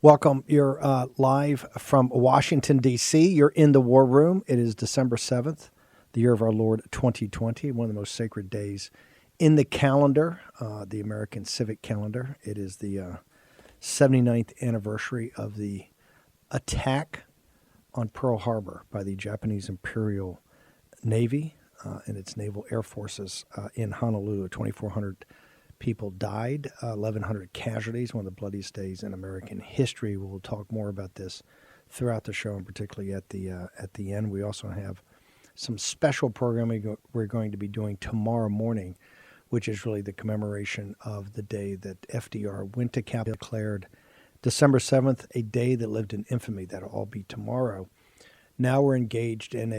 Welcome. You're live from Washington, D.C. You're in the War Room. It is December 7th, the year of our Lord 2020, one of the most sacred days in the calendar, the American civic calendar. It is the 79th anniversary of the attack on Pearl Harbor by the Japanese Imperial Navy and its naval air forces in Honolulu. 2,400 people died, 1,100 casualties, one of the bloodiest days in American history. We'll talk more about this throughout the show, and particularly at the end. We also have some special programming we're going to be doing tomorrow morning, which is really the commemoration of the day that FDR went to Capitol, declared December 7th, a day that lived in infamy. That'll all be tomorrow. Now we're engaged in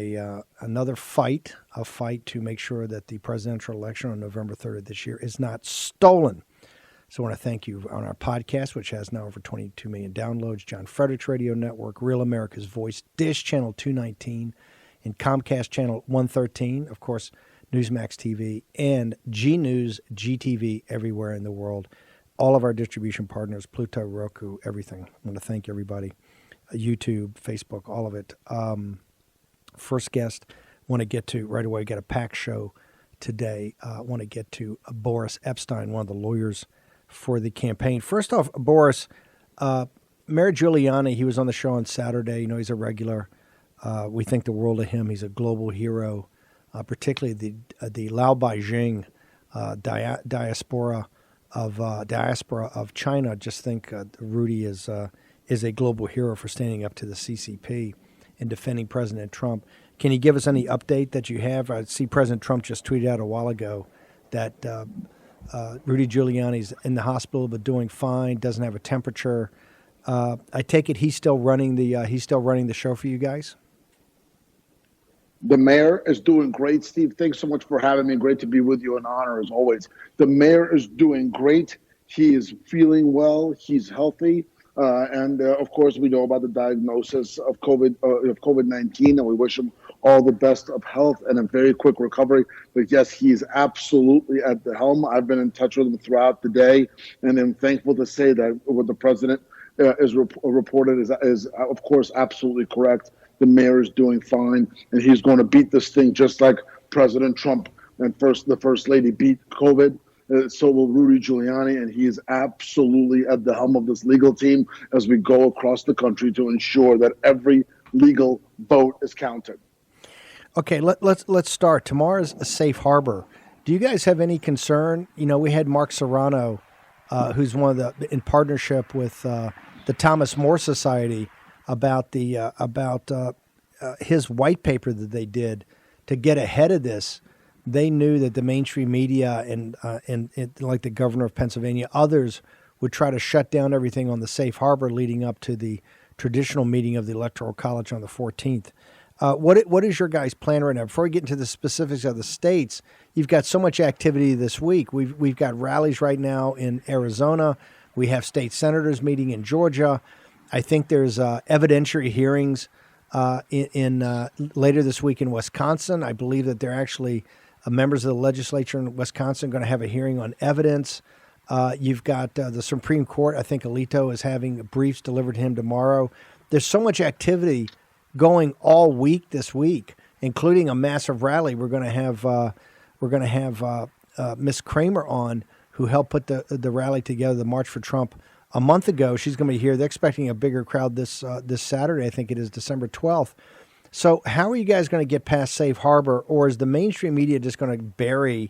another fight, a fight to make sure that the presidential election on November 3rd of this year is not stolen. So I want to thank you on our podcast, which has now over 22 million downloads, John Frederick's Radio Network, Real America's Voice, Dish Channel 219, and Comcast Channel 113, of course, Newsmax TV, and G News, GTV, everywhere in the world. All of our distribution partners, Pluto, Roku, everything. I want to thank everybody. YouTube, Facebook, all of it. First guest, want to get to right away, got a packed show today. Want to get to Boris Epshteyn, one of the lawyers for the campaign. First off, Boris, Mayor Giuliani, he was on the show on Saturday. You know, he's a regular. We think the world of him. He's a global hero, particularly the Lao Beijing diaspora of China. Just think Rudy is a global hero for standing up to the CCP and defending President Trump. Can you give us any update that you have? I see President Trump just tweeted out a while ago that Rudy Giuliani's in the hospital but doing fine, doesn't have a temperature. I take it he's still running the show for you guys? The mayor is doing great, Steve. Thanks so much for having me. Great to be with you. An honor as always. The mayor is doing great. He is feeling well. He's healthy. And of course, we know about the diagnosis of COVID-19, and we wish him all the best of health and a very quick recovery. But yes, he is absolutely at the helm. I've been in touch with him throughout the day, and I'm thankful to say that what the president is reported is of course absolutely correct. The mayor is doing fine, and he's going to beat this thing just like President Trump and the first lady beat COVID. So will Rudy Giuliani, and he is absolutely at the helm of this legal team as we go across the country to ensure that every legal vote is counted. Okay, let's start. Tomorrow's a safe harbor. Do you guys have any concern? You know, we had Mark Serrano, who's in partnership with the Thomas More Society about his white paper that they did to get ahead of this. They knew that the mainstream media and like the governor of Pennsylvania, others would try to shut down everything on the safe harbor leading up to the traditional meeting of the Electoral College on the 14th. What is your guys' plan right now? Before we get into the specifics of the states, you've got so much activity this week. We've got rallies right now in Arizona. We have state senators meeting in Georgia. I think there's evidentiary hearings in later this week in Wisconsin. I believe that they're actually members of the legislature in Wisconsin going to have a hearing on evidence. You've got the Supreme Court. I think Alito is having briefs delivered to him tomorrow. There's so much activity going all week this week, including a massive rally. We're going to have Miss Kremer on, who helped put the rally together, the March for Trump, a month ago. She's going to be here. They're expecting a bigger crowd this Saturday. I think it is December 12th. So how are you guys going to get past safe harbor, or is the mainstream media just going to bury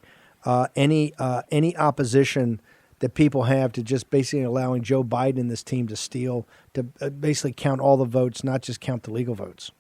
any opposition that people have to just basically allowing Joe Biden and this team to steal, to basically count all the votes, not just count the legal votes?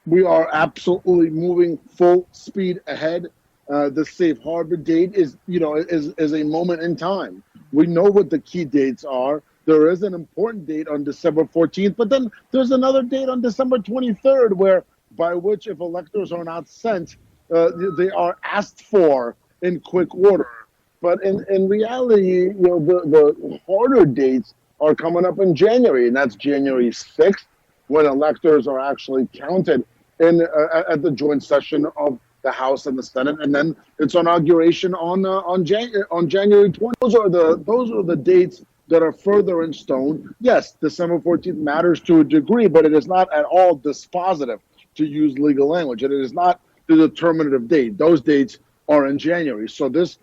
We are absolutely moving full speed ahead. The safe harbor date is a moment in time. We know what the key dates are. There is an important date on December 14th, but then there's another date on December 23rd, by which if electors are not sent, they are asked for in quick order. But in reality, the harder dates are coming up in January, and that's January 6th, when electors are actually counted at the joint session of the House and the Senate, and then its inauguration on January 20th. Those are the dates that are further in stone. Yes, December 14th matters to a degree, but it is not at all dispositive, to use legal language. And it is not the determinative date. Those dates are in January. So this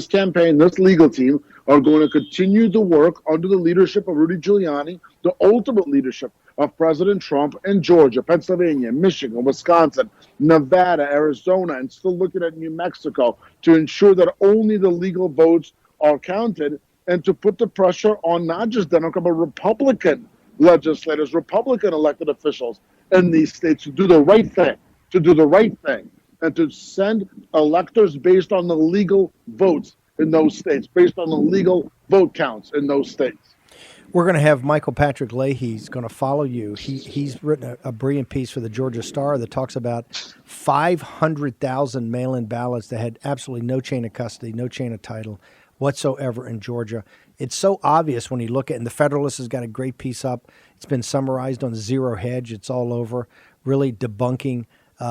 campaign, this legal team are going to continue to work under the leadership of Rudy Giuliani, the ultimate leadership of President Trump in Georgia, Pennsylvania, Michigan, Wisconsin, Nevada, Arizona, and still looking at New Mexico to ensure that only the legal votes are counted, and to put the pressure on not just Democrat but Republican legislators, Republican elected officials in these states to do the right thing, and to send electors based on the legal votes in those states, based on the legal vote counts in those states. We're going to have Michael Patrick Leahy. He's going to follow you. He's written a brilliant piece for the Georgia Star that talks about 500,000 mail-in ballots that had absolutely no chain of custody, no chain of title whatsoever in Georgia. It's so obvious when you look at it, and the Federalist has got a great piece up. It's been summarized on Zero Hedge. It's all over, really debunking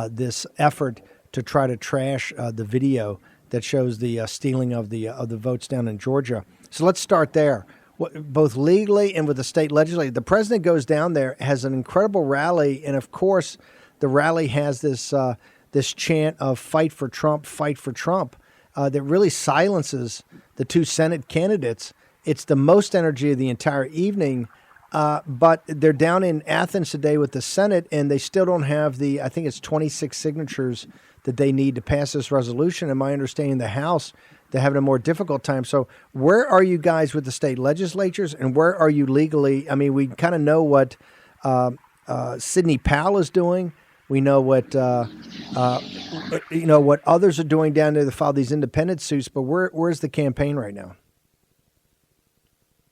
this effort to try to trash the video that shows the stealing of the votes down in Georgia. So let's start there. Both legally and with the state legislature, the president goes down there, has an incredible rally, and of course, the rally has this chant of "Fight for Trump, fight for Trump," that really silences the two Senate candidates. It's the most energy of the entire evening, but they're down in Athens today with the Senate, and they still don't have I think it's 26 signatures that they need to pass this resolution. And my understanding, the House, they're having a more difficult time. So where are you guys with the state legislatures, and where are you legally? I mean, we kind of know what Sidney Powell is doing. We know what what others are doing down there to file these independent suits. But where's the campaign right now?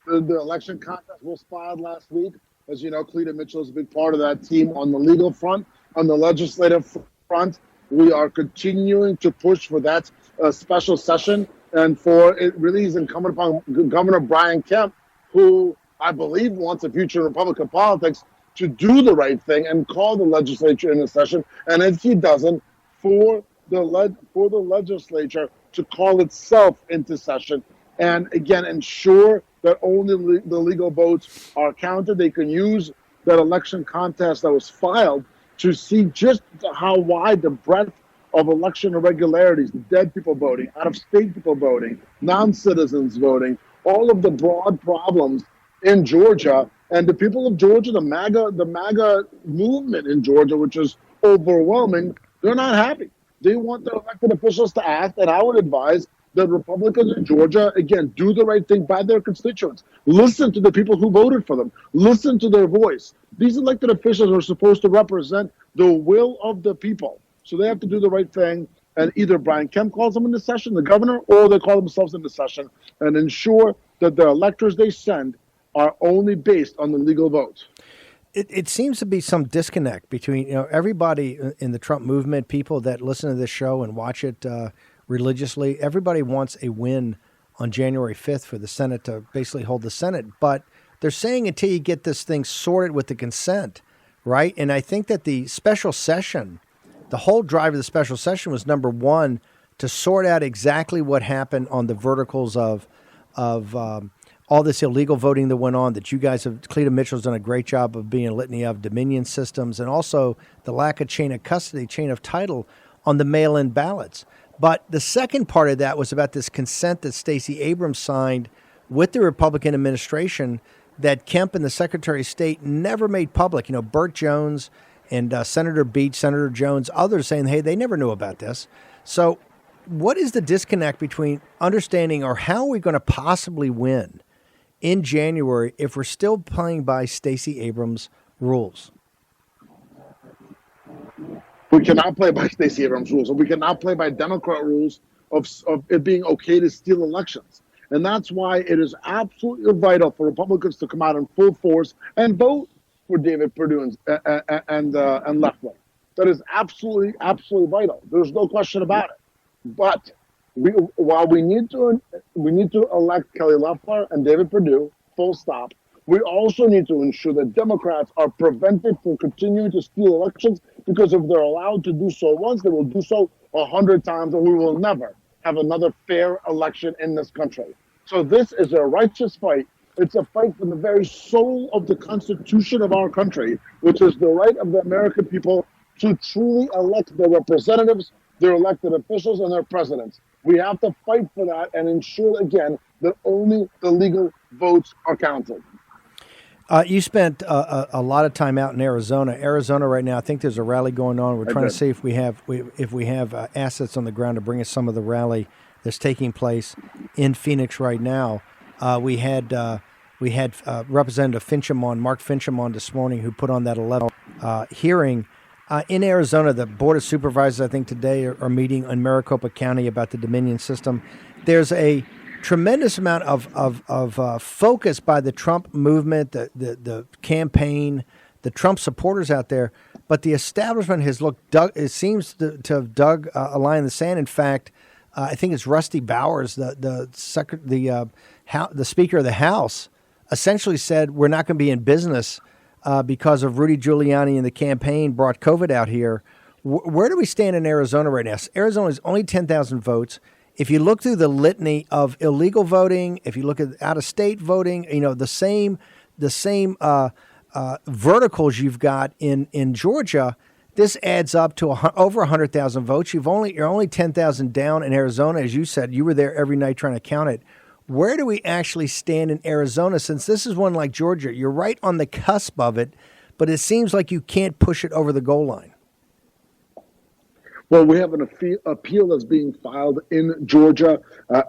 The election contest was filed last week. As you know, Cleta Mitchell is a big part of that team on the legal front. On the legislative front, we are continuing to push for that special session, and for it really is incumbent upon Governor Brian Kemp, who I believe wants a future in Republican politics, to do the right thing and call the legislature into session. And if he doesn't, for the legislature to call itself into session, and again ensure that only the legal votes are counted. They can use that election contest that was filed to see just how wide the breadth of election irregularities, the dead people voting, out-of-state people voting, non-citizens voting, all of the broad problems in Georgia. And the people of Georgia, the MAGA movement in Georgia, which is overwhelming, they're not happy. They want their elected officials to act, and I would advise that Republicans in Georgia, again, do the right thing by their constituents. Listen to the people who voted for them. Listen to their voice. These elected officials are supposed to represent the will of the people. So they have to do the right thing. And either Brian Kemp calls them into session, the governor, or they call themselves into session, and ensure that the electors they send are only based on the legal votes. It seems to be some disconnect between everybody in the Trump movement, people that listen to this show and watch it religiously. Everybody wants a win on January 5th for the Senate to basically hold the Senate, but they're saying until you get this thing sorted with the consent, right? And I think that the special session, the whole drive of the special session was, number one, to sort out exactly what happened on the verticals of all this illegal voting that went on, that you guys have, Cleta Mitchell's done a great job of being a litany of Dominion systems, and also the lack of chain of custody, chain of title on the mail-in ballots. But the second part of that was about this consent that Stacey Abrams signed with the Republican administration that Kemp and the Secretary of State never made public. Burt Jones and Senator Beach, Senator Jones, others saying, hey, they never knew about this. So what is the disconnect between understanding, or how are we going to possibly win in January if we're still playing by Stacey Abrams' rules? We cannot play by Stacey Abrams' rules, and we cannot play by Democrat rules of it being okay to steal elections. And that's why it is absolutely vital for Republicans to come out in full force and vote for David Perdue and Leffler. That is absolutely vital. There's no question about it. But while we need to elect Kelly Loeffler and David Perdue, full stop, we also need to ensure that Democrats are prevented from continuing to steal elections, because if they're allowed to do so once, they will do so 100 times, and we will never have another fair election in this country. So this is a righteous fight It's a fight for the very soul of the Constitution of our country, which is the right of the American people to truly elect their representatives, their elected officials, and their presidents. We have to fight for that and ensure, again, that only the legal votes are counted. You spent a lot of time out in Arizona. Arizona right now, I think there's a rally going on. We're trying to see if we have assets on the ground to bring us some of the rally that's taking place in Phoenix right now. We had Representative Mark Fincham on this morning, who put on that 11 hearing in Arizona. The Board of Supervisors, I think today, are meeting in Maricopa County about the Dominion system. There's a tremendous amount of focus by the Trump movement, the campaign, the Trump supporters out there, but the establishment has it seems to have dug a line in the sand. In fact, I think it's Rusty Bowers, the Speaker of the House, essentially said we're not going to be in business because of Rudy Giuliani and the campaign brought COVID out here. Where do we stand in Arizona right now? Arizona is only 10,000 votes. If you look through the litany of illegal voting, if you look at out-of-state voting, the same verticals you've got in Georgia, this adds up to over 100,000 votes. You're only 10,000 down in Arizona, as you said. You were there every night trying to count it. Where do we actually stand in Arizona? Since this is one like Georgia, you're right on the cusp of it, but it seems like you can't push it over the goal line. Well, we have an appeal that's being filed in Georgia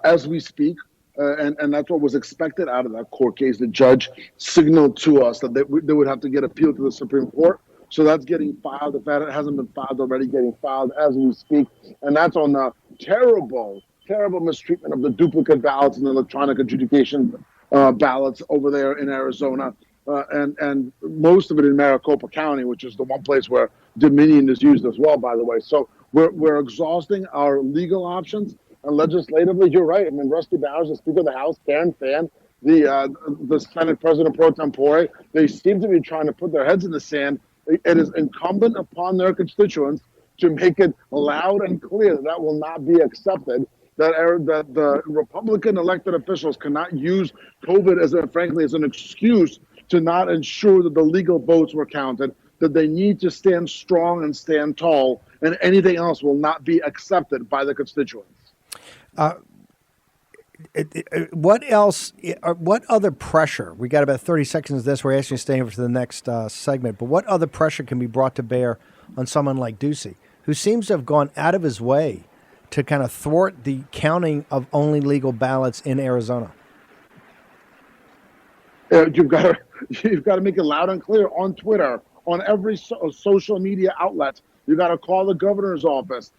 as we speak, and that's what was expected out of that court case. The judge signaled to us that they would have to get appealed to the Supreme Court. So that's getting filed. If that hasn't been filed already, getting filed as we speak. And that's on the terrible mistreatment of the duplicate ballots and electronic adjudication ballots over there in Arizona. And most of it in Maricopa County, which is the one place where Dominion is used as well, by the way. So we're exhausting our legal options, and legislatively, you're right. I mean, Rusty Bowers, the Speaker of the House, Karen Fann, the Senate President pro tempore, they seem to be trying to put their heads in the sand. It is incumbent upon their constituents to make it loud and clear that will not be accepted. That the Republican elected officials cannot use COVID as an excuse to not ensure that the legal votes were counted, that they need to stand strong and stand tall, and anything else will not be accepted by the constituents. What else? What other pressure? We got about 30 seconds of this. We're asking you to stay over to the next segment. But what other pressure can be brought to bear on someone like Ducey, who seems to have gone out of his way to kind of thwart the counting of only legal ballots in Arizona? You've got to make it loud and clear on Twitter, on every social media outlet. You got to call the governor's office.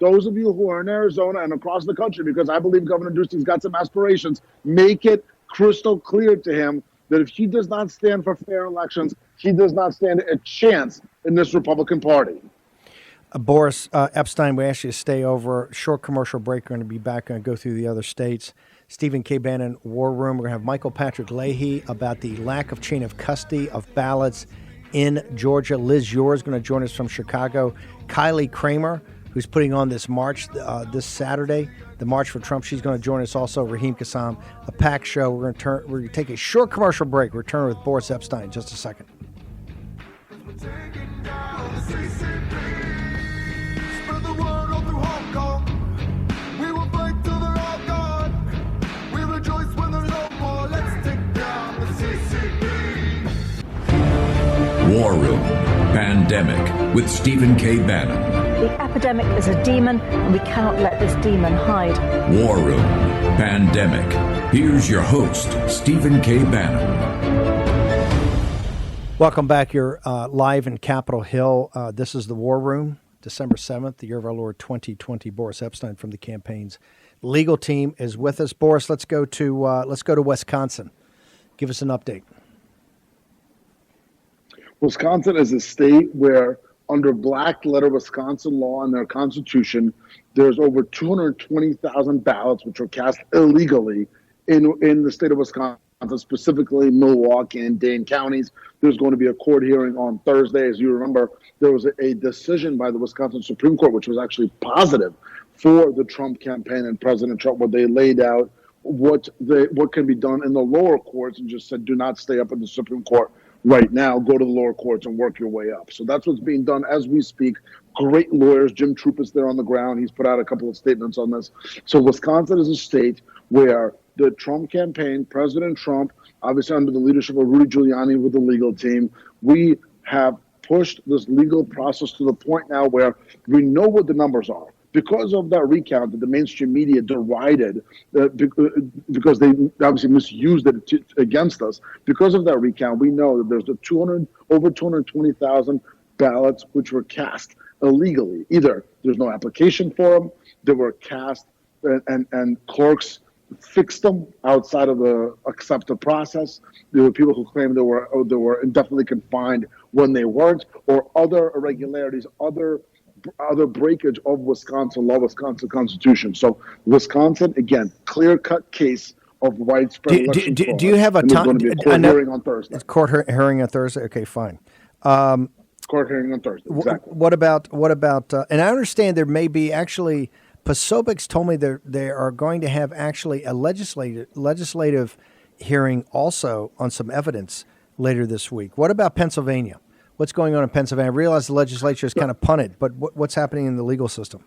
Those of you who are in Arizona and across the country, because I believe Governor Ducey's got some aspirations, make it crystal clear to him that if he does not stand for fair elections, he does not stand a chance in this Republican Party. Boris, Epshteyn, we ask you to stay over. Short commercial break. We're going to be back and go through the other states. Stephen K. Bannon, War Room. We're going to have Michael Patrick Leahy about the lack of chain of custody of ballots in Georgia. Liz Yore is going to join us from Chicago. Kylie Kremer, who's putting on this march this Saturday, the March for Trump. She's going to join us also. Raheem Kassam, a packed show. We're going to take a short commercial break. Return with Boris Epshteyn in just a second. War Room Pandemic with Stephen K. Bannon. The epidemic is a demon, and we cannot let this demon hide. War Room Pandemic. Here's your host, Stephen K. Bannon. Welcome back. You're live in Capitol Hill. This is the War Room, December 7th, the year of our Lord 2020. Boris Epshteyn from the campaign's legal team is with us. Boris, let's go to Wisconsin. Give us an update. Wisconsin is a state where, under black letter Wisconsin law and their constitution, there's over 220,000 ballots which were cast illegally in the state of Wisconsin, specifically Milwaukee and Dane counties. There's going to be a court hearing on Thursday. As you remember, there was a decision by the Wisconsin Supreme Court, which was actually positive for the Trump campaign and President Trump, where they laid out what can be done in the lower courts, and just said, do not stay up in the Supreme Court right now. Go to the lower courts and work your way up. So that's what's being done as we speak. Great lawyers. Jim Troop is there on the ground. He's put out a couple of statements on this. So Wisconsin is a state where the Trump campaign, President Trump, obviously under the leadership of Rudy Giuliani with the legal team, we have pushed this legal process to the point now where we know what the numbers are. Because of that recount that the mainstream media derided, because they obviously misused it against us, because of that recount, we know that there's over 220,000 ballots which were cast illegally. Either there's no application for them, they were cast and clerks fixed them outside of the accepted process. There were people who claimed they were indefinitely confined when they weren't, or other irregularities, other breakage of Wisconsin law, Wisconsin Constitution. So Wisconsin, again, clear-cut case of widespread election fraud. Do you have a time? There's going to be a court hearing on Thursday. It's court hearing on Thursday? Okay, fine. Court hearing on Thursday, exactly. What about, and I understand there may be actually, Posobiec's told me they are going to have actually a legislative hearing also on some evidence later this week. What about Pennsylvania? What's going on in Pennsylvania? I realize the legislature is kind of punted, but what's happening in the legal system?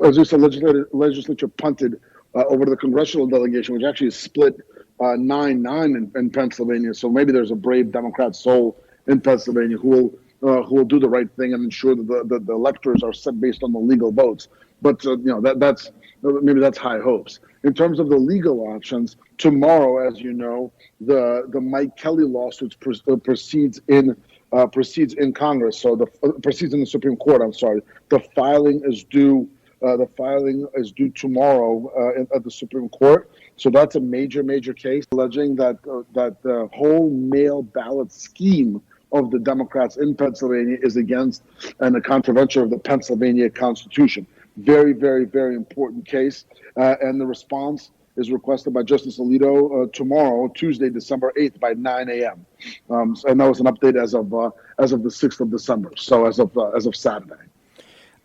As you said, legislature punted over to the congressional delegation, which actually is split 9-9 in Pennsylvania. So maybe there's a brave Democrat soul in Pennsylvania who will do the right thing and ensure that the electors are set based on the legal votes. But that's maybe that's high hopes. In terms of the legal options, tomorrow, as you know, the Mike Kelly lawsuit proceeds in Congress. So proceeds in the Supreme Court. I'm sorry. The filing is due. Tomorrow at the Supreme Court. So that's a major case alleging that the whole mail ballot scheme of the Democrats in Pennsylvania is against and a contravention of the Pennsylvania Constitution. Very important case. And the response is requested by Justice Alito tomorrow, Tuesday, December 8th, by 9 a.m. And that was an update as of the 6th of December. So as of Saturday.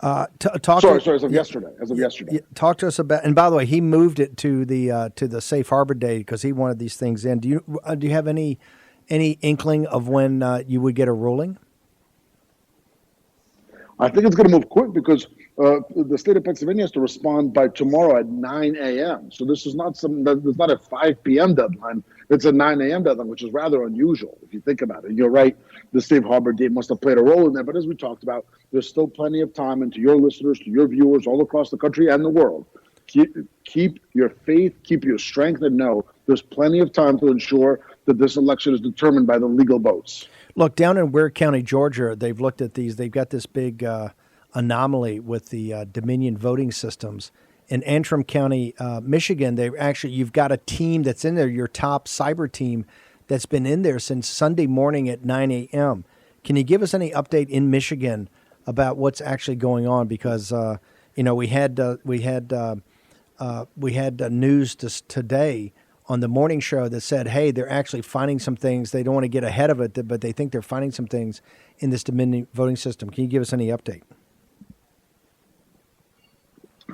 As of yesterday. Talk to us about. And by the way, he moved it to the safe harbor date because he wanted these things in. Do you have any inkling of when you would get a ruling? I think it's going to move quick because the state of Pennsylvania has to respond by tomorrow at 9 a.m. So this is not it's not a 5 p.m. deadline. It's a 9 a.m. deadline, which is rather unusual if you think about it. You're right. The safe harbor date must have played a role in there. But as we talked about, there's still plenty of time. And to your listeners, to your viewers all across the country and the world, keep your faith, keep your strength, and know there's plenty of time to ensure that this election is determined by the legal votes. Look, down in Ware County, Georgia, they've looked at these. They've got this big anomaly with the Dominion voting systems. In Antrim County, Michigan, you've got a team that's in there, your top cyber team that's been in there since Sunday morning at 9 a.m. Can you give us any update in Michigan about what's actually going on? Because we had news today on the morning show that said, hey, they're actually finding some things. They don't want to get ahead of it, but they think they're finding some things in this Dominion voting system. Can you give us any update?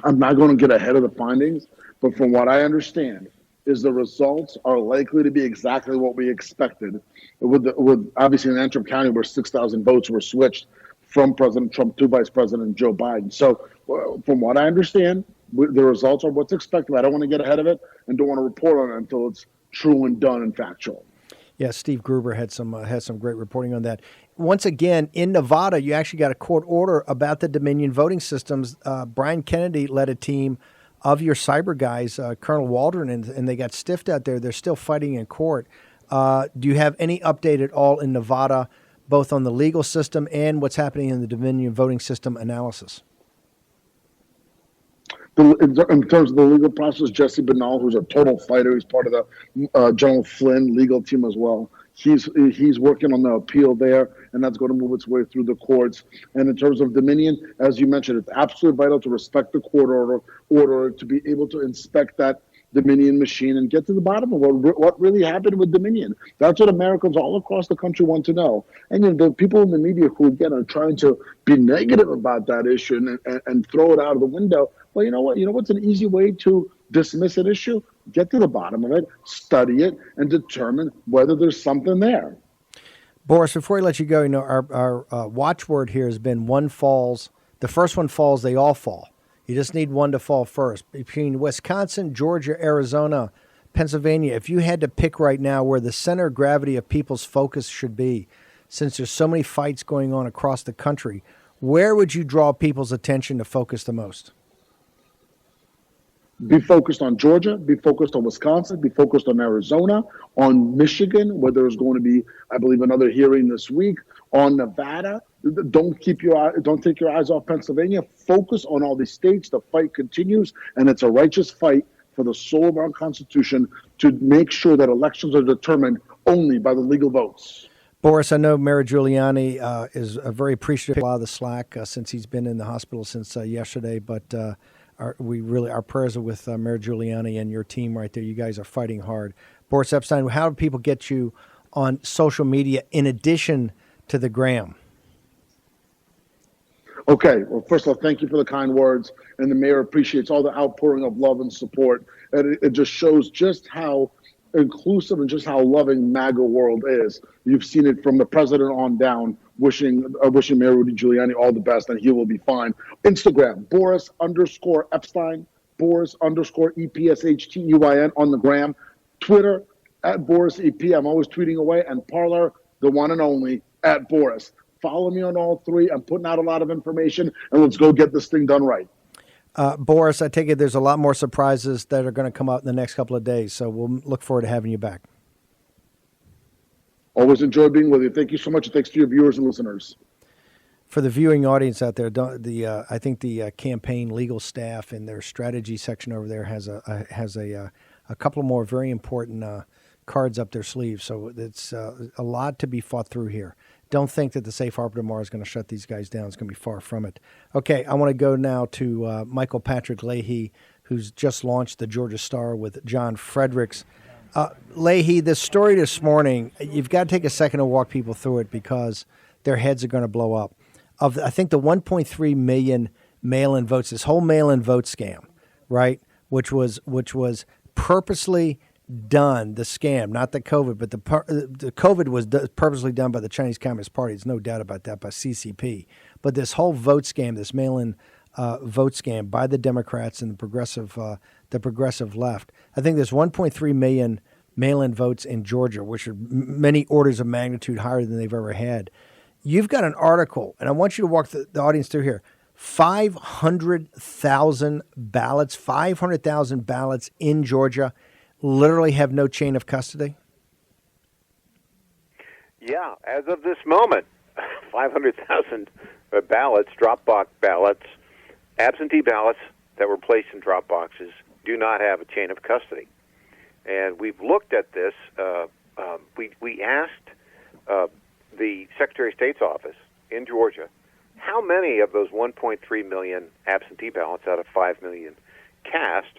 I'm not going to get ahead of the findings, but from what I understand is the results are likely to be exactly what we expected. With obviously in Antrim County where 6,000 votes were switched from President Trump to Vice President Joe Biden. So from what I understand, the results are what's expected. I don't want to get ahead of it and don't want to report on it until it's true and done and factual. Yeah, Steve Gruber had some great reporting on that. Once again, in Nevada, you actually got a court order about the Dominion voting systems. Brian Kennedy led a team of your cyber guys, Colonel Waldron, and they got stiffed out there. They're still fighting in court. Do you have any update at all in Nevada, both on the legal system and what's happening in the Dominion voting system analysis? In terms of the legal process, Jesse Bannon, who's a total fighter, he's part of the General Flynn legal team as well. He's working on the appeal there, and that's going to move its way through the courts. And in terms of Dominion, as you mentioned, it's absolutely vital to respect the court order to be able to inspect that Dominion machine and get to the bottom of what really happened with Dominion. That's what Americans all across the country want to know. And the people in the media who, again, are trying to be negative about that issue and throw it out of the window. Well, you know what? You know what's an easy way to dismiss an issue? Get to the bottom of it, study it, and determine whether there's something there. Boris, before we let you go, our watchword here has been one falls. The first one falls, they all fall. You just need one to fall first. Between Wisconsin, Georgia, Arizona, Pennsylvania, if you had to pick right now where the center of gravity of people's focus should be, since there's so many fights going on across the country, where would you draw people's attention to focus the most? Be focused on Georgia, be focused on Wisconsin, be focused on Arizona, on Michigan, where there's going to be, I believe, another hearing this week, on Nevada. Don't take your eyes off Pennsylvania. Focus on all these states. The fight continues, and it's a righteous fight for the soul of our Constitution to make sure that elections are determined only by the legal votes. Boris, I know Mayor Giuliani is very appreciative of a lot of the slack since he's been in the hospital since yesterday, but our prayers are with Mayor Giuliani and your team right there. You guys are fighting hard. Boris Epshteyn, how do people get you on social media in addition to the Gram? Okay, well, first of all, thank you for the kind words. And the mayor appreciates all the outpouring of love and support. And it just shows just how inclusive and just how loving MAGA world is. You've seen it from the president on down, wishing Mayor Rudy Giuliani all the best, and he will be fine. Instagram, Boris_Epshteyn, Boris_EPSHTEYN on the gram. Twitter, @BorisEP. I'm always tweeting away. And Parler, the one and only, @Boris. Follow me on all three. I'm putting out a lot of information, and let's go get this thing done right. Boris, I take it there's a lot more surprises that are going to come out in the next couple of days, so we'll look forward to having you back. Always enjoy being with you. Thank you so much. Thanks to your viewers and listeners. For the viewing audience out there, I think the campaign legal staff and their strategy section over there has a couple more very important cards up their sleeves. So it's a lot to be fought through here. Don't think that the safe harbor tomorrow is going to shut these guys down. It's going to be far from it. Okay, I want to go now to Michael Patrick Leahy, who's just launched the Georgia Star with John Fredericks. Leahy, this story this morning, you've got to take a second to walk people through it because their heads are going to blow up. I think the 1.3 million mail-in votes, this whole mail-in vote scam, right, which was purposely done, the scam, not the COVID, but the COVID was purposely done by the Chinese Communist Party. There's no doubt about that, by CCP. But this whole vote scam, this mail-in vote scam by the Democrats and the progressive left, I think there's 1.3 million mail-in votes in Georgia, which are many orders of magnitude higher than they've ever had. You've got an article, and I want you to walk the audience through here. 500,000 ballots in Georgia literally have no chain of custody? Yeah, as of this moment, 500,000 ballots, drop-box ballots, absentee ballots that were placed in drop boxes do not have a chain of custody. And we've looked at this. We asked the Secretary of State's office in Georgia how many of those 1.3 million absentee ballots out of 5 million cast,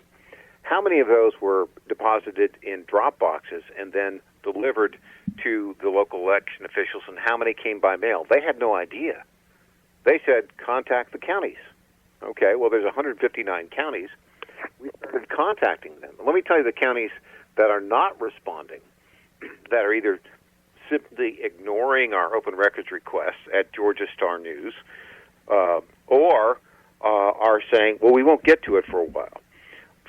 how many of those were deposited in drop boxes and then delivered to the local election officials, and how many came by mail? They had no idea. They said, contact the counties. Okay, well, there's 159 counties. We started contacting them. Let me tell you the counties that are not responding, that are either simply ignoring our open records requests at Georgia Star News, or are saying, well, we won't get to it for a while.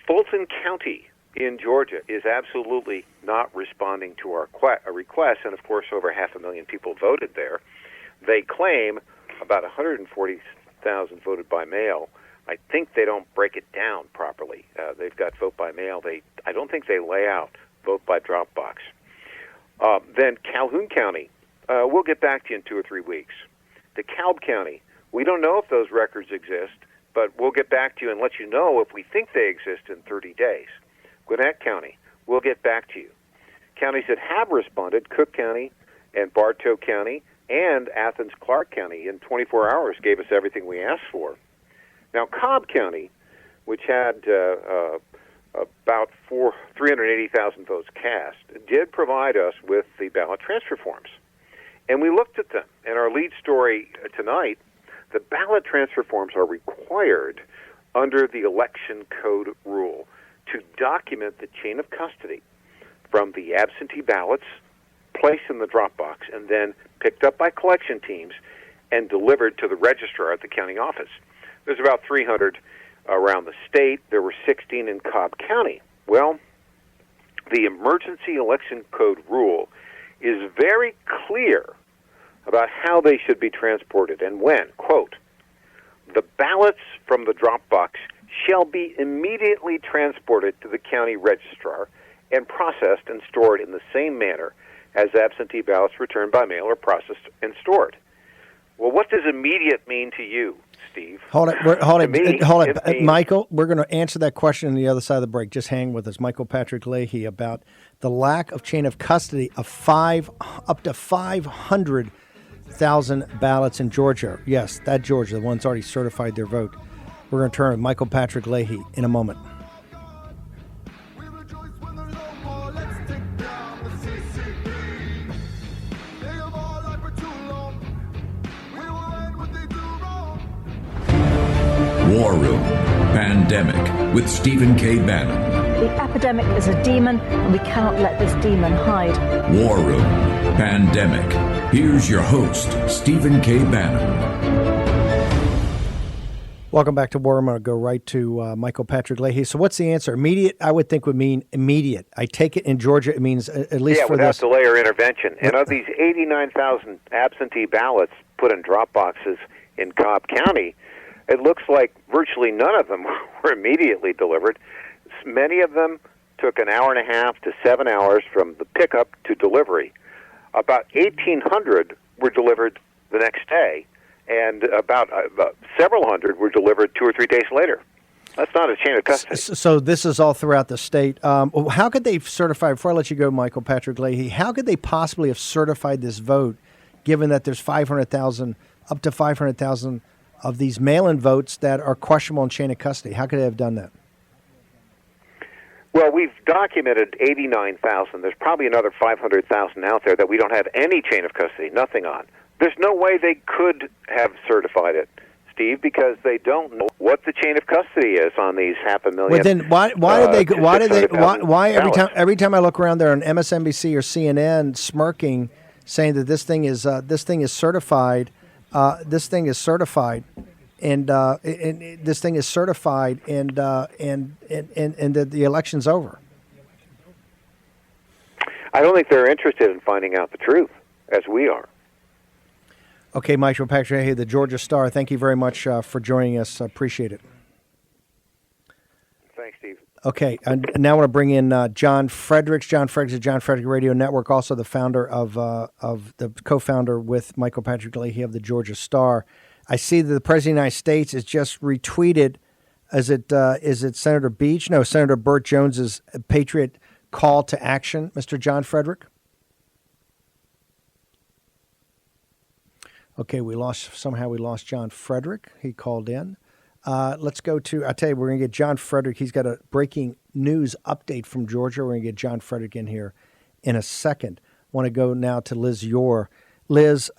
Fulton County in Georgia is absolutely not responding to our request, and of course over 500,000 people voted there. They claim about 140,000 voted by mail. I think they don't break it down properly. They've got vote by mail. I don't think they lay out vote by drop box. Then Calhoun County, we'll get back to you in 2 or 3 weeks. DeKalb County, we don't know if those records exist, but we'll get back to you and let you know if we think they exist in 30 days. Gwinnett County, we'll get back to you. Counties that have responded, Cook County and Bartow County and Athens-Clarke County, in 24 hours gave us everything we asked for. Now, Cobb County, which had about 380,000 votes cast, did provide us with the ballot transfer forms. And we looked at them. In our lead story tonight, the ballot transfer forms are required under the election code rule to document the chain of custody from the absentee ballots placed in the drop box and then picked up by collection teams and delivered to the registrar at the county office. There's about 300 around the state. There were 16 in Cobb County. Well, the emergency election code rule is very clear about how they should be transported and when. Quote, the ballots from the drop box shall be immediately transported to the county registrar and processed and stored in the same manner as absentee ballots returned by mail are processed and stored. Well, what does immediate mean to you, Steve? Hold it, Michael. We're going to answer that question on the other side of the break. Just hang with us. Michael Patrick Leahy about the lack of chain of custody of up to 500,000 ballots in Georgia. Yes, that Georgia, the one's already certified their vote. We're going to turn to Michael Patrick Leahy in a moment. War Room Pandemic with Stephen K. Bannon. The epidemic is a demon, and we cannot let this demon hide. War Room Pandemic. Here's your host, Stephen K. Bannon. Welcome back to War Room. I'm going to go right to Michael Patrick Leahy. So what's the answer? Immediate, I would think, would mean immediate. I take it in Georgia, it means at least for without this. delay or intervention. And of these 89,000 absentee ballots put in drop boxes in Cobb County, it looks like virtually none of them were immediately delivered. Many of them took an hour and a half to 7 hours from the pickup to delivery. About 1,800 were delivered the next day, and about several hundred were delivered 2 or 3 days later. That's not a chain of custody. So this is all throughout the state. How could they certify, before I let you go, Michael Patrick Leahy, how could they possibly have certified this vote, given that there's 500,000, up to 500,000 of these mail-in votes that are questionable in chain of custody? How could they have done that? Well, we've documented 89,000. There's probably another 500,000 out there that we don't have any chain of custody, nothing on. There's no way they could have certified it, Steve, because they don't know what the chain of custody is on these 500,000. Well, then why every time I look around there on MSNBC or CNN smirking, saying that this thing is certified. This thing is certified, and this thing is certified, and that the election's over. I don't think they're interested in finding out the truth, as we are. Okay, Michael Patrick, hey, the Georgia Star. Thank you very much for joining us. I appreciate it. Thanks, Steve. Okay, and now I want to bring in John Fredericks. John Fredericks of John Frederick Radio Network, also the founder of the co-founder with Michael Patrick Leahy of the Georgia Star. I see that the President of the United States has just retweeted. Is it Senator Beach? No, Senator Burt Jones's Patriot call to action. Mr. John Frederick. Okay, we lost John Frederick. He called in. Let's go to, I tell you, we're going to get John Frederick. He's got a breaking news update from Georgia. We're going to get John Frederick in here in a second. Want to go now to Liz Yore. Liz,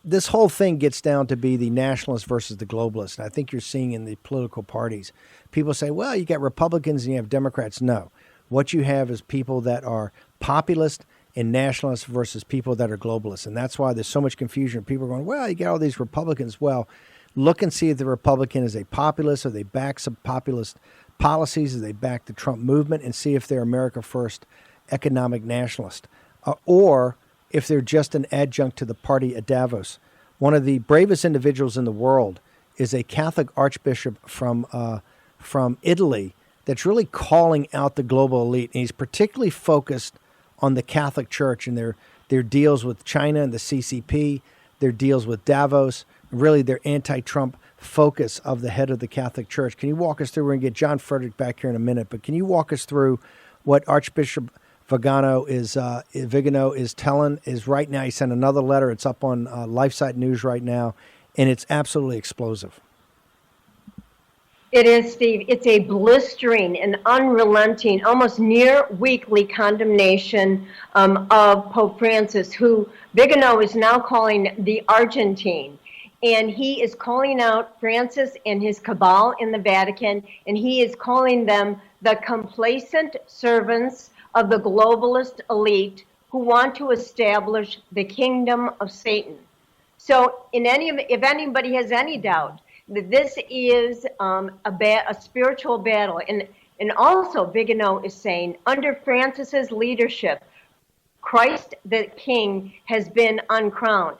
this whole thing gets down to be the nationalists versus the globalists. And I think you're seeing in the political parties, people say, well, you got Republicans and you have Democrats. No. What you have is people that are populist and nationalists versus people that are globalists. And that's why there's so much confusion. People are going, well, you got all these Republicans. Well, look and see if the Republican is a populist, or they back some populist policies, or they back the Trump movement, and see if they're America First economic nationalist, or if they're just an adjunct to the party at Davos. One of the bravest individuals in the world is a Catholic archbishop from Italy that's really calling out the global elite. And he's particularly focused on the Catholic Church and their deals with China and the CCP, their deals with Davos, really their anti-Trump focus of the head of the Catholic Church. Can you walk us through? We're going to get John Frederick back here in a minute, but can you walk us through what Archbishop Vigano is telling? Is right now, he sent another letter. It's up on LifeSite News right now, and it's absolutely explosive. It is, Steve. It's a blistering and unrelenting, almost near weekly condemnation of Pope Francis, who Vigano is now calling the Argentine. And he is calling out Francis and his cabal in the Vatican, and he is calling them the complacent servants of the globalist elite who want to establish the kingdom of Satan. So if anybody has any doubt that this is a spiritual battle, and also Vigano is saying, under Francis's leadership, Christ the King has been uncrowned.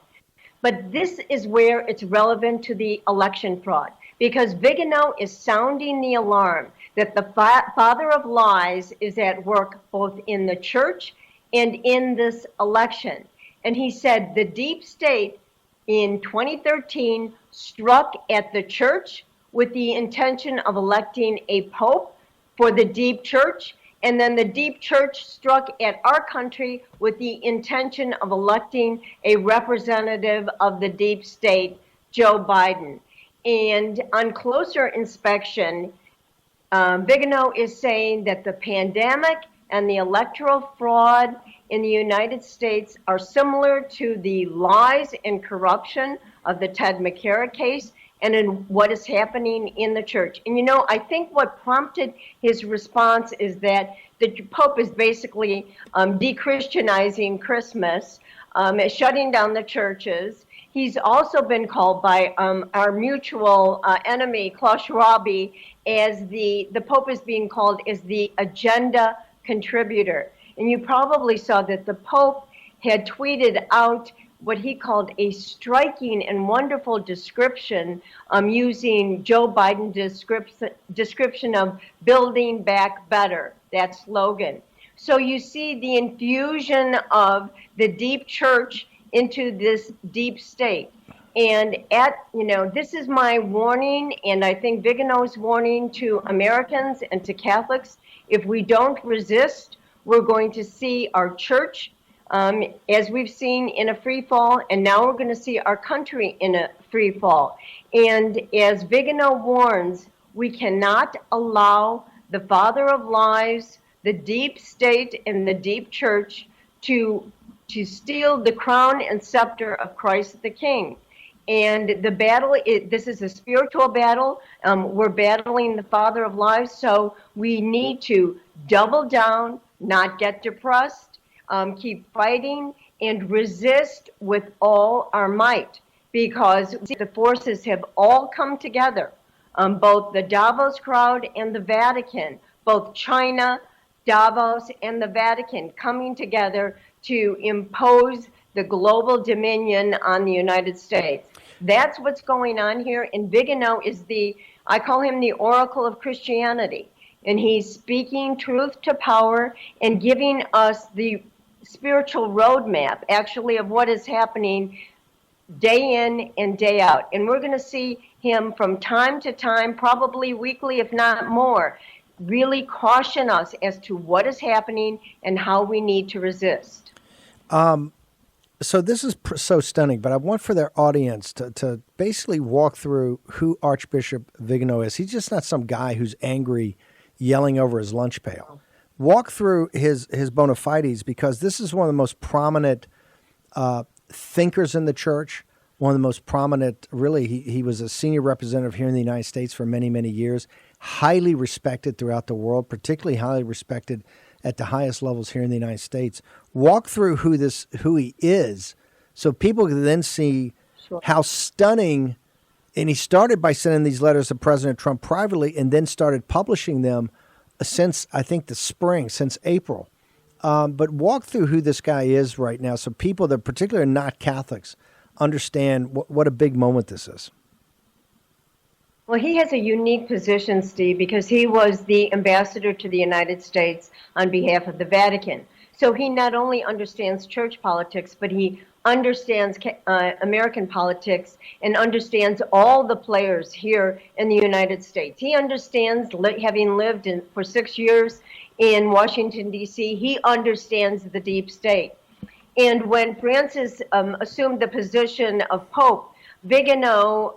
But this is where it's relevant to the election fraud, because Vigano is sounding the alarm that the father of lies is at work both in the church and in this election. And he said the deep state in 2013 struck at the church with the intention of electing a pope for the deep church. And then the deep church struck at our country with the intention of electing a representative of the deep state, Joe Biden. And on closer inspection, Vigano is saying that the pandemic and the electoral fraud in the United States are similar to the lies and corruption of the Ted McCarrick case and in what is happening in the church. And I think what prompted his response is that the Pope is basically de-Christianizing Christmas, shutting down the churches. He's also been called by our mutual enemy, Klaus Schwab, as the Pope is being called as the agenda contributor. And you probably saw that the Pope had tweeted out what he called a striking and wonderful description using Joe Biden's description of building back better, that slogan. So you see the infusion of the deep church into this deep state. And this is my warning, and I think Vigano's warning to Americans and to Catholics. If we don't resist, we're going to see our church, as we've seen, in a free fall, and now we're going to see our country in a free fall. And as Vigano warns, we cannot allow the father of lies, the deep state, and the deep church to steal the crown and scepter of Christ the King. And the battle, this is a spiritual battle. We're battling the father of lies, so we need to double down, not get depressed, keep fighting, and resist with all our might, because the forces have all come together, both the Davos crowd and the Vatican, both China, Davos, and the Vatican coming together to impose the global dominion on the United States. That's what's going on here. And Vigano is I call him the oracle of Christianity. And he's speaking truth to power and giving us the spiritual roadmap, actually, of what is happening day in and day out. And we're going to see him from time to time, probably weekly, if not more, really caution us as to what is happening and how we need to resist. So this is so stunning, but I want for their audience to basically walk through who Archbishop Vigano is. He's just not some guy who's angry, yelling over his lunch pail. Walk through his bona fides, because this is one of the most prominent thinkers in the church, one of the most prominent, really, he was a senior representative here in the United States for many, many years, highly respected throughout the world, particularly highly respected at the highest levels here in the United States. Walk through who he is, so people can then see how stunning. And he started by sending these letters to President Trump privately, and then started publishing them since, I think, the spring, since April. But walk through who this guy is right now, so people that particularly are not Catholics understand what a big moment this is. Well, he has a unique position, Steve, because he was the ambassador to the United States on behalf of the Vatican. So he not only understands church politics, but he understands American politics and understands all the players here in the United States. He understands, having lived for 6 years in Washington, D.C., he understands the deep state. And when Francis assumed the position of Pope, Vigano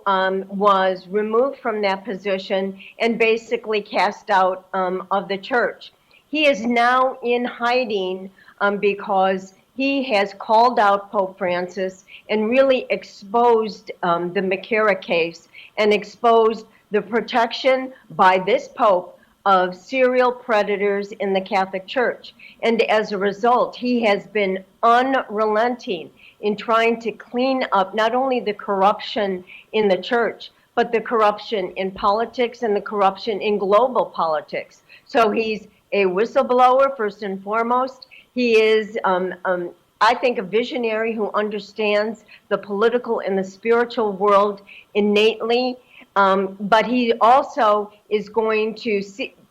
was removed from that position and basically cast out of the church. He is now in hiding because he has called out Pope Francis and really exposed the McCarrick case and exposed the protection by this Pope of serial predators in the Catholic Church. And as a result, he has been unrelenting in trying to clean up not only the corruption in the church, but the corruption in politics and the corruption in global politics. So he's a whistleblower, first and foremost. He is, I think, a visionary who understands the political and the spiritual world innately. But he also is going to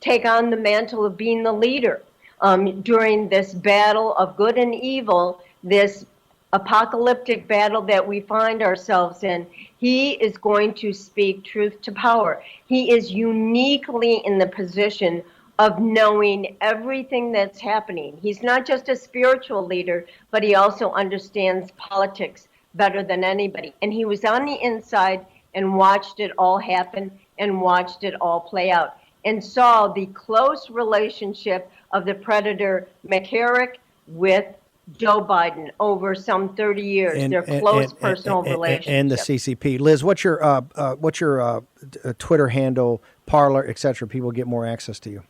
take on the mantle of being the leader during this battle of good and evil, this apocalyptic battle that we find ourselves in. He is going to speak truth to power. He is uniquely in the position of knowing everything that's happening. He's not just a spiritual leader, but he also understands politics better than anybody. And he was on the inside and watched it all happen and watched it all play out and saw the close relationship of the predator McCarrick with Joe Biden over some 30 years. Their close personal relationship. And the CCP. Liz, what's your Twitter handle, Parler, etc.? People get more access to you.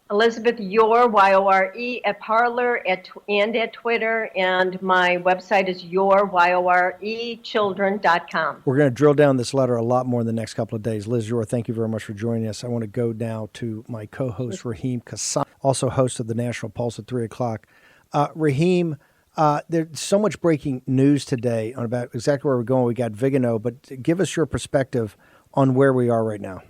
Elizabeth Yore, Y-O-R-E, at Parler and at Twitter. And my website is yorechildren.com. We're going to drill down this letter a lot more in the next couple of days. Liz Yore, thank you very much for joining us. I want to go now to my co-host, Raheem Kassam, also host of the National Pulse at 3 o'clock. Raheem, there's so much breaking news today on about exactly where we're going. We got Vigano, but give us your perspective on where we are right now.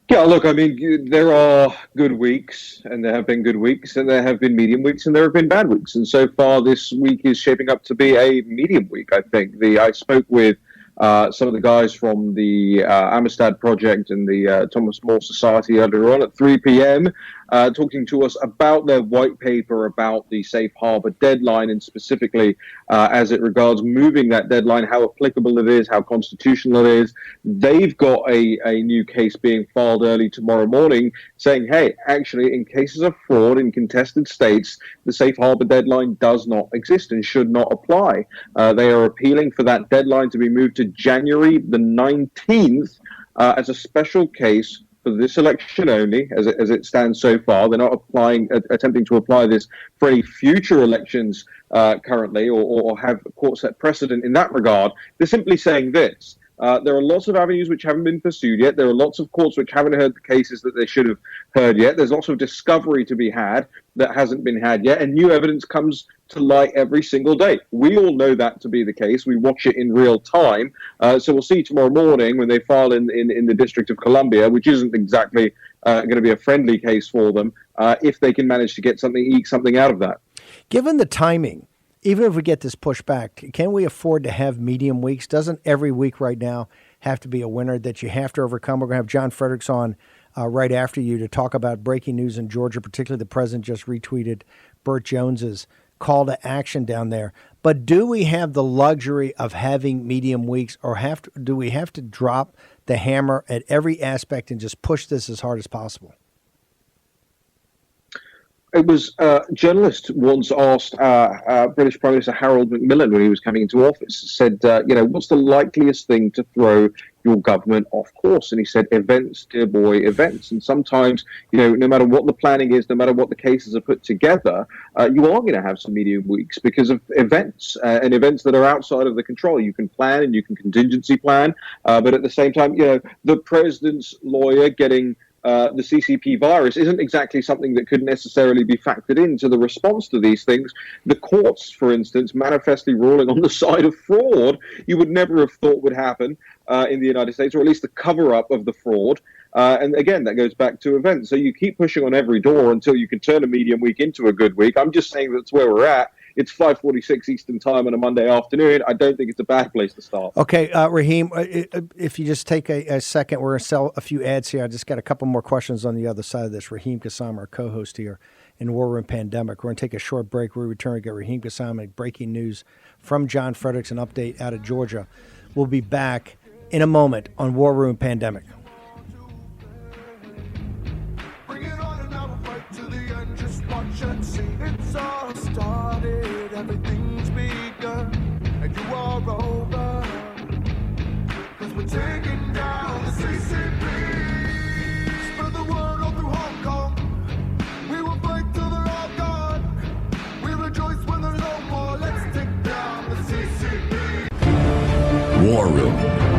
Yeah, look, I mean, there are good weeks, and there have been good weeks, and there have been medium weeks, and there have been bad weeks. And so far, this week is shaping up to be a medium week, I think. I spoke with some of the guys from the Amistad Project and the Thomas More Society earlier on at 3 p.m., talking to us about their white paper about the safe harbor deadline, and specifically as it regards moving that deadline, how applicable it is, how constitutional it is. They've got a new case being filed early tomorrow morning saying, hey, actually, in cases of fraud in contested states, the safe harbor deadline does not exist and should not apply. They are appealing for that deadline to be moved to January the 19th as a special case for this election only, as it stands so far. They're not attempting to apply this for any future elections currently, or have court set precedent in that regard. They're simply saying this. There are lots of avenues which haven't been pursued yet. There are lots of courts which haven't heard the cases that they should have heard yet. There's lots of discovery to be had that hasn't been had yet, and new evidence comes to light every single day. We all know that to be the case. We watch it in real time. So we'll see tomorrow morning when they file in the District of Columbia, which isn't exactly going to be a friendly case for them, if they can manage to eke something out of that. Given the timing, even if we get this pushed back, can we afford to have medium weeks? Doesn't every week right now have to be a winner that you have to overcome? We're going to have John Fredericks on right after you to talk about breaking news in Georgia, particularly the president just retweeted Burt Jones's call to action down there. But do we have the luxury of having medium weeks, or do we have to drop the hammer at every aspect and just push this as hard as possible? It was a journalist once asked British Prime Minister Harold Macmillan when he was coming into office, said, what's the likeliest thing to throw your government off course? And he said, events, dear boy, events. And sometimes, no matter what the planning is, no matter what the cases are put together, you are going to have some medium weeks because of events and events that are outside of the control. You can plan and you can contingency plan, but at the same time, the president's lawyer getting the CCP virus isn't exactly something that could necessarily be factored into the response to these things. The courts, for instance, manifestly ruling on the side of fraud, you would never have thought would happen in the United States, or at least the cover-up of the fraud. And again, that goes back to events. So you keep pushing on every door until you can turn a medium week into a good week. I'm just saying that's where we're at. It's 5:46 Eastern time on a Monday afternoon. I don't think it's a bad place to start. Okay, Raheem, if you just take a second, we're going to sell a few ads here. I just got a couple more questions on the other side of this. Raheem Kassam, our co-host here, in War Room Pandemic. We're going to take a short break. We return to get Raheem Kassam and breaking news from John Fredericks, an update out of Georgia. We'll be back in a moment on War Room Pandemic. It's all started, everything's begun, and you are over. Cause we're taking down the CCP. Spread the word all through Hong Kong. We will fight till they're all gone. We rejoice when there's no more. Let's take down the CCP. War Room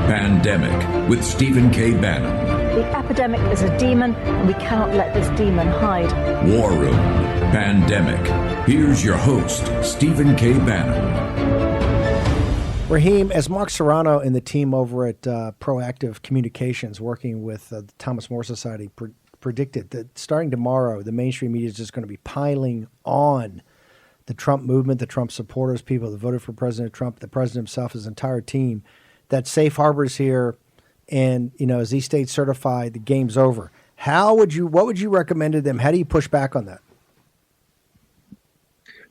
Pandemic with Stephen K. Bannon. The epidemic is a demon, and we cannot let this demon hide. War Room Pandemic. Here's your host, Stephen K. Bannon. Raheem, as Mark Serrano and the team over at Proactive Communications, working with the Thomas More Society, predicted that starting tomorrow, the mainstream media is just going to be piling on the Trump movement, the Trump supporters, people that voted for President Trump, the president himself, his entire team, that safe harbors here. And, as these states certify, the game's over. What would you recommend to them? How do you push back on that?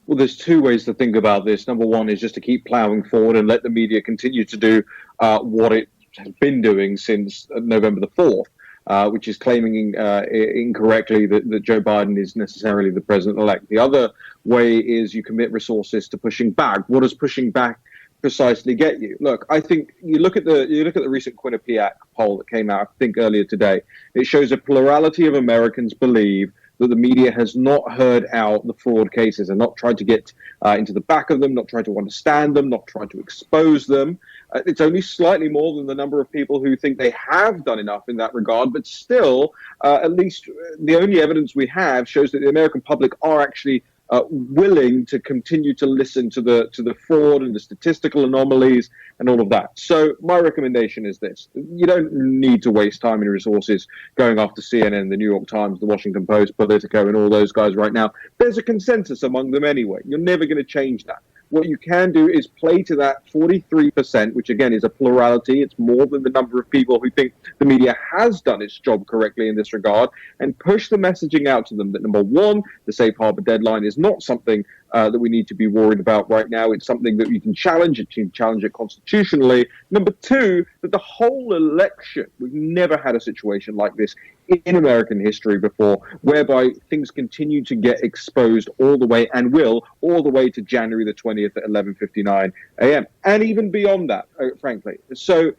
Well, there's two ways to think about this. Number one is just to keep plowing forward and let the media continue to do what it has been doing since November the 4th, which is claiming incorrectly that Joe Biden is necessarily the president-elect. The other way is you commit resources to pushing back. What does pushing back precisely get you? Look, I think you look at the recent Quinnipiac poll that came out, I think earlier today. It shows a plurality of Americans believe that the media has not heard out the fraud cases and not tried to get into the back of them, not tried to understand them, not tried to expose them. It's only slightly more than the number of people who think they have done enough in that regard, but still, at least the only evidence we have shows that the American public are actually willing to continue to listen to the fraud and the statistical anomalies and all of that. So my recommendation is this. You don't need to waste time and resources going after CNN, the New York Times, the Washington Post, Politico, and all those guys right now. There's a consensus among them anyway. You're never going to change that. What you can do is play to that 43%, which again is a plurality. It's more than the number of people who think the media has done its job correctly in this regard, and push the messaging out to them that, number one, the safe harbor deadline is not something that we need to be worried about right now. It's something that you can challenge. You can challenge it constitutionally. Number two, that the whole election, we've never had a situation like this in American history before, whereby things continue to get exposed all the way, and will, all the way to January the 20th at 11:59 a.m. and even beyond that, frankly. So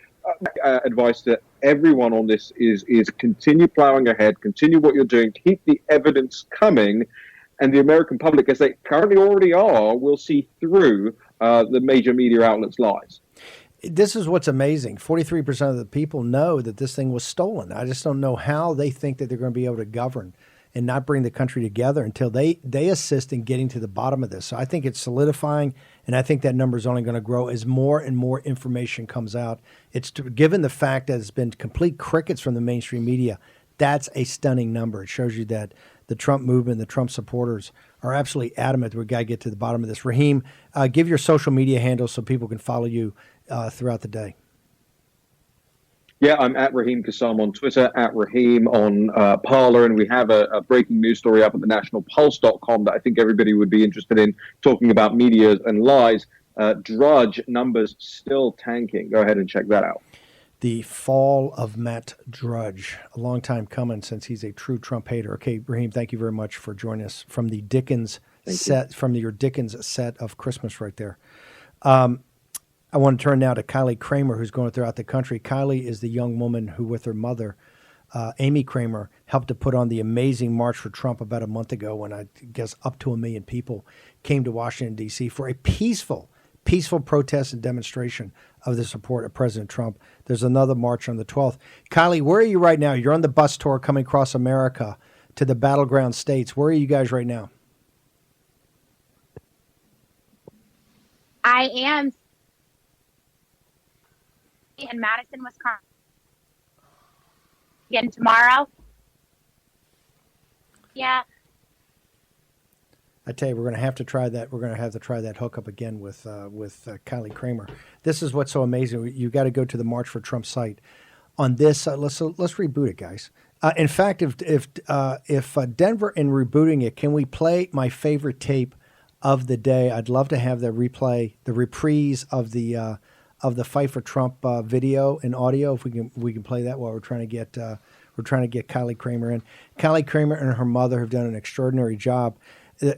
advice to everyone on this is continue plowing ahead, continue what you're doing, keep the evidence coming, and the American public, as they currently already are, will see through the major media outlets' lies. This is what's amazing. 43% of the people know that this thing was stolen. I just don't know how they think that they're going to be able to govern and not bring the country together until they assist in getting to the bottom of this. So I think it's solidifying, and I think that number is only going to grow as more and more information comes out. Given the fact that it's been complete crickets from the mainstream media, that's a stunning number. It shows you that the Trump movement, the Trump supporters are absolutely adamant that we've got to get to the bottom of this. Raheem, give your social media handles so people can follow you throughout the day. Yeah, I'm at Raheem Kassam on Twitter, at Raheem on Parler, and we have a breaking news story up at the nationalpulse.com that I think everybody would be interested in, talking about media and lies. Drudge numbers still tanking. Go ahead and check that out. The fall of Matt Drudge, a long time coming since he's a true Trump hater. Okay, Raheem, thank you very much for joining us from the Dickens set, from your Dickens set of Christmas right there. I want to turn now to Kylie Kremer, who's going throughout the country. Kylie is the young woman who, with her mother, Amy Kremer, helped to put on the amazing March for Trump about a month ago, when I guess up to 1 million people came to Washington, D.C. for a peaceful protest and demonstration of the support of President Trump. There's another march on the 12th. Kylie, where are you right now? You're on the bus tour coming across America to the battleground states. Where are you guys right now? I am in Madison, Wisconsin. Again tomorrow. Yeah. I tell you, we're going to have to try that. We're going to have to try that hookup again with Kylie Kremer. This is what's so amazing. You got to go to the March for Trump site. On this, let's reboot it, guys. In fact, if Denver and rebooting it, can we play my favorite tape of the day? I'd love to have the reprise of the Fight for Trump video and audio. If we can play that while we're trying to get Kylie Kremer in. Kylie Kremer and her mother have done an extraordinary job.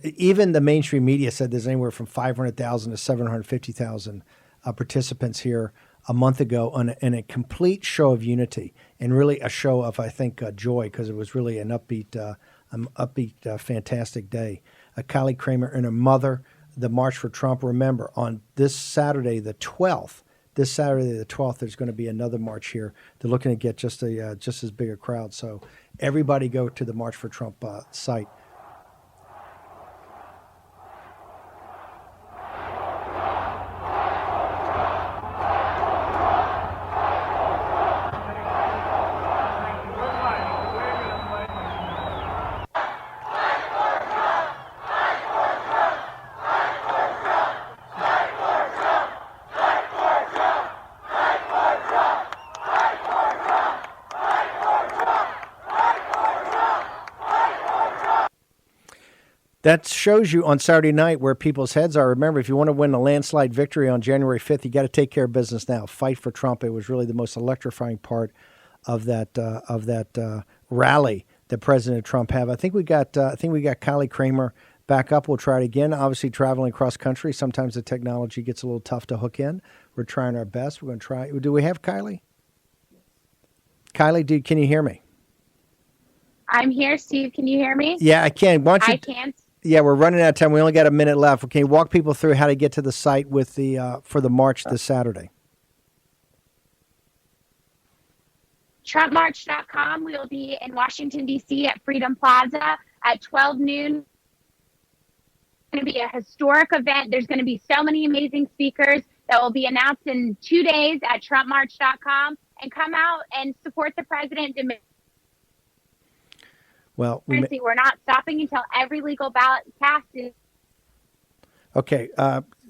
Even the mainstream media said there's anywhere from 500,000 to 750,000 participants here a month ago in a complete show of unity and really a show of, I think, joy, because it was really an upbeat, fantastic day. Kylie Kremer and her mother, the March for Trump. Remember, on this Saturday, the 12th, there's going to be another march here. They're looking to get just as big a crowd. So everybody go to the March for Trump site. That shows you on Saturday night where people's heads are. Remember, if you want to win a landslide victory on January 5th, you got to take care of business now. Fight for Trump. It was really the most electrifying part of that rally that President Trump had. I think we got Kylie Kremer back up. We'll try it again. Obviously, traveling across country, sometimes the technology gets a little tough to hook in. We're trying our best. We're going to try. Do we have Kylie? Kylie, can you hear me? I'm here, Steve. Can you hear me? Yeah, I can. Why don't you? I can't. Yeah, we're running out of time. We only got a minute left. Can you walk people through how to get to the site with for the march this Saturday? TrumpMarch.com. We will be in Washington, D.C. at Freedom Plaza at 12 noon. It's going to be a historic event. There's going to be so many amazing speakers that will be announced in 2 days at TrumpMarch.com. And come out and support the president. Well, we're not stopping until every legal ballot cast is. Okay,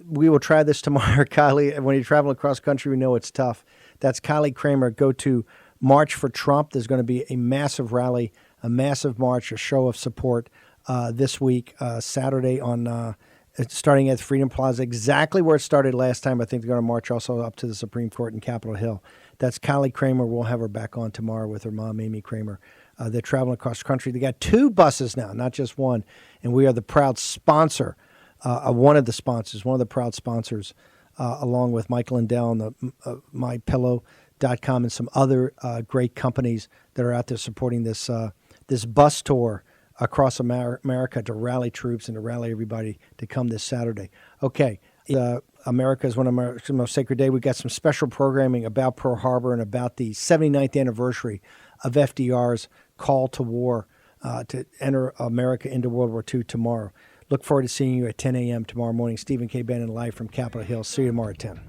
we will try this tomorrow, Kylie. When you travel across country, we know it's tough. That's Kylie Kremer. Go to March for Trump. There's going to be a massive rally, a massive march, a show of support this week, Saturday on starting at Freedom Plaza, exactly where it started last time. I think they're going to march also up to the Supreme Court in Capitol Hill. That's Kylie Kremer. We'll have her back on tomorrow with her mom, Amy Kremer. They're traveling across the country. They got 2 buses now, not just one. And we are the proud sponsor, one of the proud sponsors, along with Mike Lindell and the MyPillow.com and some other great companies that are out there supporting this bus tour across America to rally troops and to rally everybody to come this Saturday. Okay. America is one of America's most sacred day. We've got some special programming about Pearl Harbor and about the 79th anniversary of FDR's call to war to enter America into World War II tomorrow. Look forward to seeing you at 10 a.m. tomorrow morning. Stephen K. Bannon live from Capitol Hill. See you tomorrow at 10.